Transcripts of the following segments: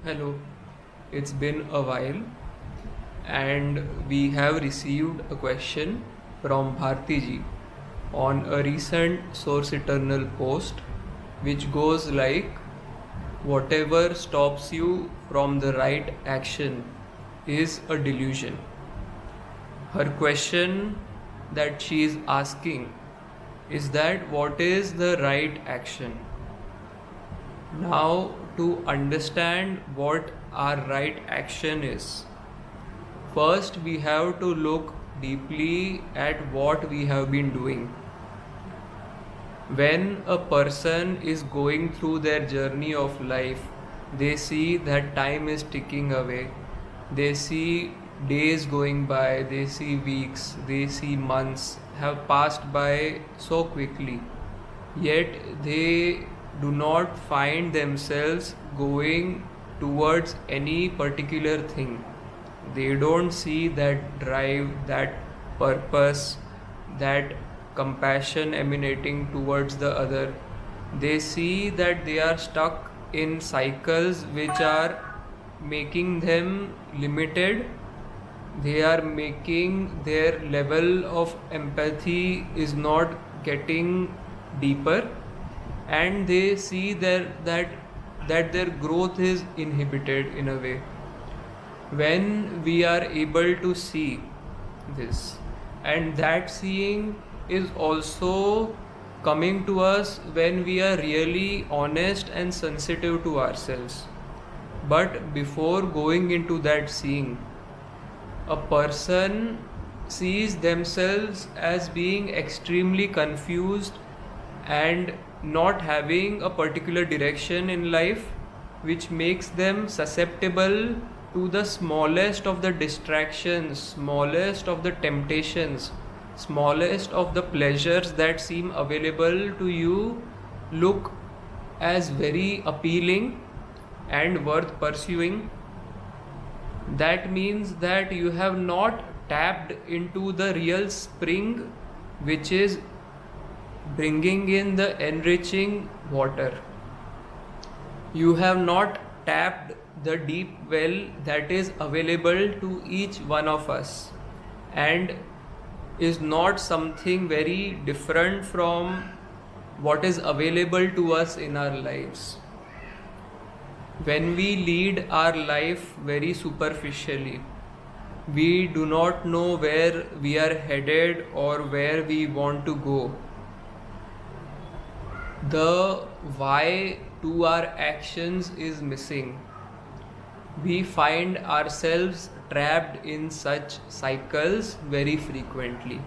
Hello, it's been a while, and we have received a question from Bharti ji on a recent Source Eternal post, which goes like, whatever stops you from the right action is a delusion. Her question that she is asking is that what is the right action? Now, to understand what our right action is, first we have to look deeply at what we have been doing. When a person is going through their journey of life, they see that time is ticking away. They see days going by, they see weeks, they see months have passed by so quickly. Yet they do not find themselves going towards any particular thing. They don't see that drive, that purpose, that compassion emanating towards the other. They see that they are stuck in cycles which are making them limited. They are making their level of empathy is not getting deeper, and they see that their growth is inhibited in a way. When we are able to see this, and that seeing is also coming to us when we are really honest and sensitive to ourselves. But before going into that seeing, a person sees themselves as being extremely confused and not having a particular direction in life, which makes them susceptible to the smallest of the distractions, smallest of the temptations, smallest of the pleasures that seem available to you look as very appealing and worth pursuing. That means that you have not tapped into the real spring which is bringing in the enriching water. You have not tapped the deep well that is available to each one of us and is not something very different from what is available to us in our lives. When we lead our life very superficially, we do not know where we are headed or where we want to go. The why to our actions is missing. We find ourselves trapped in such cycles very frequently.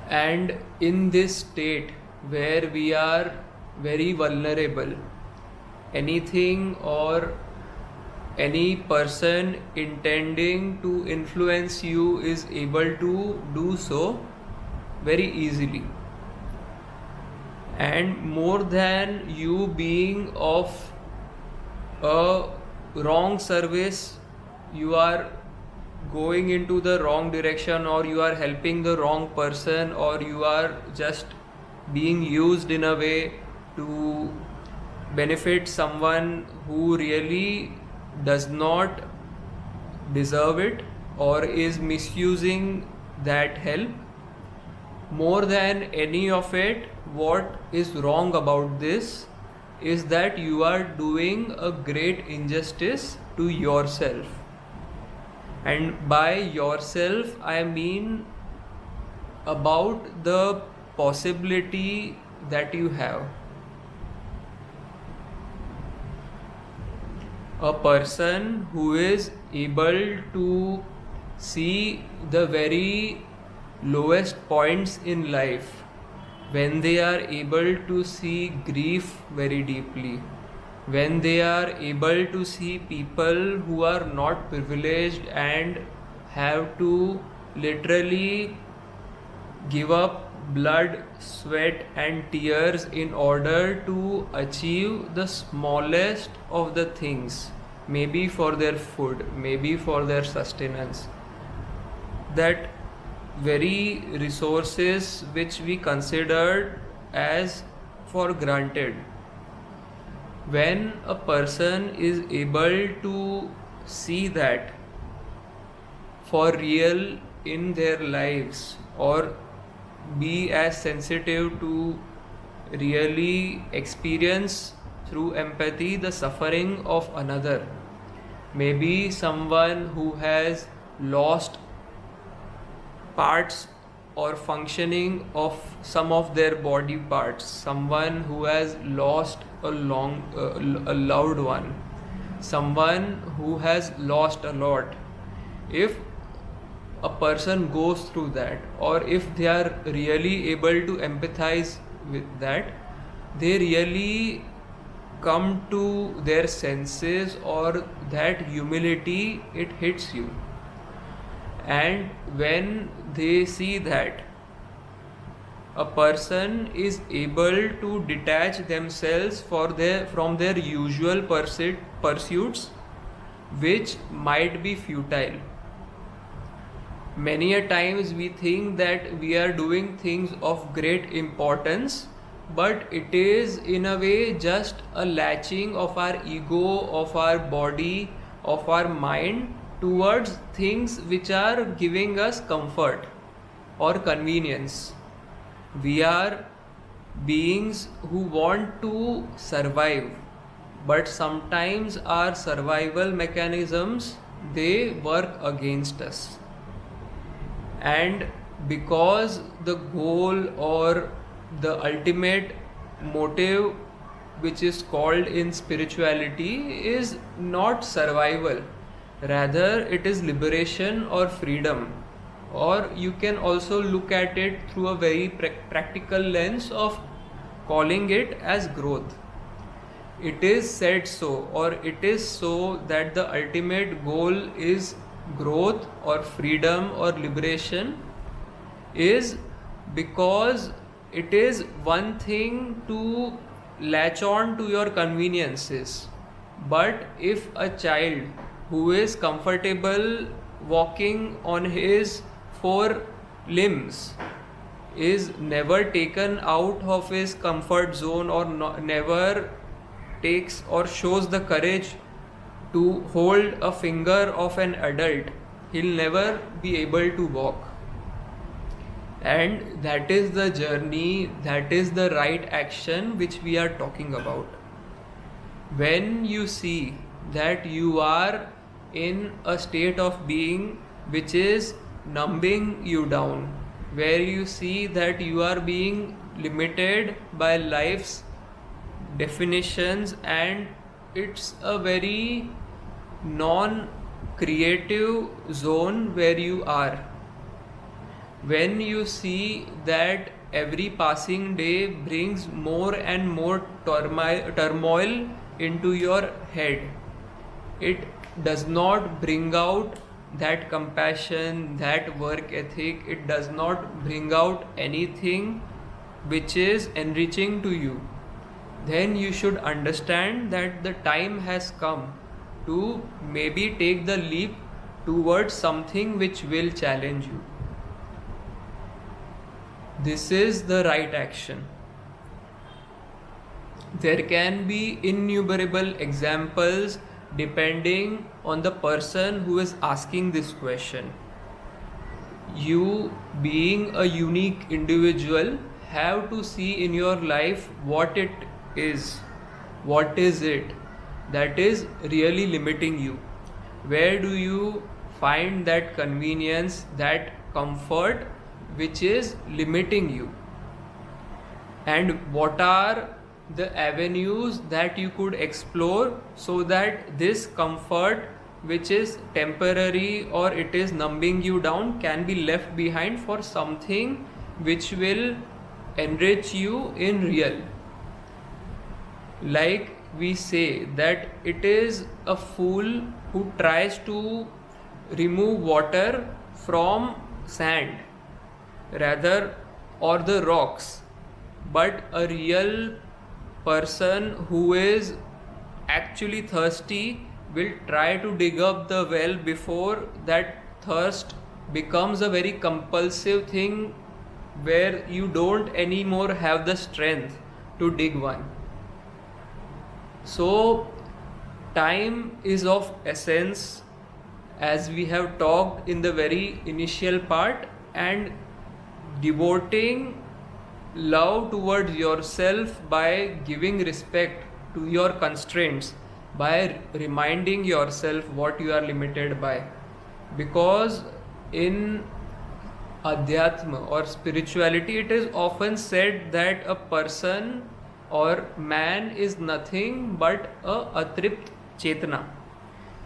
And in this state where we are very vulnerable, anything or any person intending to influence you is able to do so very easily. And more than you being of a wrong service, you are going into the wrong direction, or you are helping the wrong person, or you are just being used in a way to benefit someone who really does not deserve it or is misusing that help. More than any of it, what is wrong about this is that you are doing a great injustice to yourself. And by yourself, I mean about the possibility that you have. A person who is able to see the very lowest points in life, when they are able to see grief very deeply, when they are able to see people who are not privileged and have to literally give up blood, sweat, and tears in order to achieve the smallest of the things, maybe for their food, maybe for their sustenance, that very resources which we considered as for granted. When a person is able to see that for real in their lives, or be as sensitive to really experience through empathy the suffering of another, maybe someone who has lost parts or functioning of some of their body parts, someone who has lost a loved one, someone who has lost a lot. If a person goes through that, or if they are really able to empathize with that, they really come to their senses, or that humility, it hits you. And when they see that a person is able to detach themselves from their usual pursuits, which might be futile. Many a times we think that we are doing things of great importance, but it is in a way just a latching of our ego, of our body, of our mind towards things which are giving us comfort or convenience. We are beings who want to survive, but sometimes our survival mechanisms, they work against us. And because the goal or the ultimate motive, which is called in spirituality, is not survival, rather it is liberation or freedom. Or you can also look at it through a very practical lens of calling it as growth. It is said so, or it is so, that the ultimate goal is growth or freedom or liberation, is because it is one thing to latch on to your conveniences. But if a child who is comfortable walking on his four limbs is never taken out of his comfort zone, or never takes or shows the courage to hold a finger of an adult, he'll never be able to walk. And that is the journey, that is the right action which we are talking about. When you see that you are in a state of being which is numbing you down, where you see that you are being limited by life's definitions, and it's a very non-creative zone where you are. When you see that every passing day brings more and more turmoil into your head, it does not bring out that compassion, that work ethic, it does not bring out anything which is enriching to you, then you should understand that the time has come to maybe take the leap towards something which will challenge you. This is the right action. There can be innumerable examples depending on the person who is asking this question. You, being a unique individual, have to see in your life what it is. What is it that is really limiting you? Where do you find that convenience, that comfort which is limiting you? And what are the avenues that you could explore so that this comfort, which is temporary or it is numbing you down, can be left behind for something which will enrich you in real? Like we say that it is a fool who tries to remove water from sand, rather, or the rocks, but a real person who is actually thirsty will try to dig up the well before that thirst becomes a very compulsive thing where you don't anymore have the strength to dig one. So time is of essence, as we have talked in the very initial part, and devoting love towards yourself by giving respect to your constraints, by reminding yourself what you are limited by. Because in Adhyatma or spirituality, it is often said that a person or man is nothing but a atript chetana,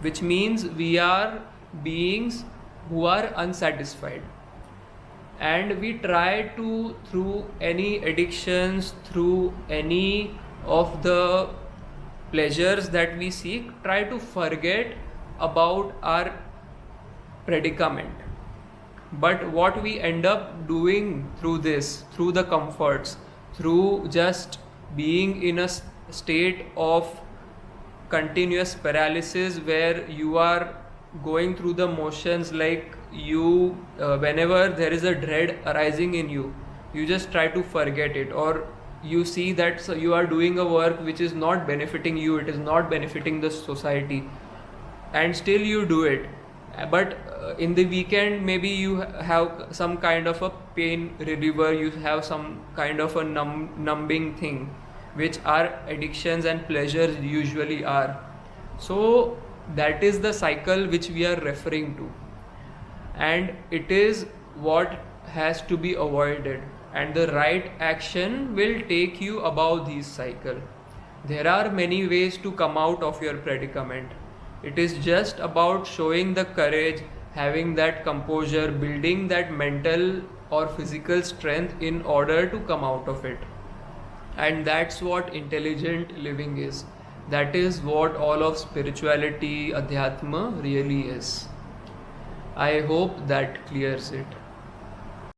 which means we are beings who are unsatisfied, and we try to, through any addictions, through any of the pleasures that we seek, try to forget about our predicament. But what we end up doing through this, through the comforts, through just being in a state of continuous paralysis where you are going through the motions, like you whenever there is a dread arising in you, you just try to forget it, or you see that you are doing a work which is not benefiting you, it is not benefiting the society, and still you do it. But in the weekend maybe you have some kind of a pain reliever, you have some kind of a numbing thing, which our addictions and pleasures usually are. So that is the cycle which we are referring to, and it is what has to be avoided, and the right action will take you above this cycle. There are many ways to come out of your predicament. It is just about showing the courage, having that composure, building that mental or physical strength in order to come out of it. And that's what intelligent living is. That is what all of spirituality, Adhyatma really is. I hope that clears it.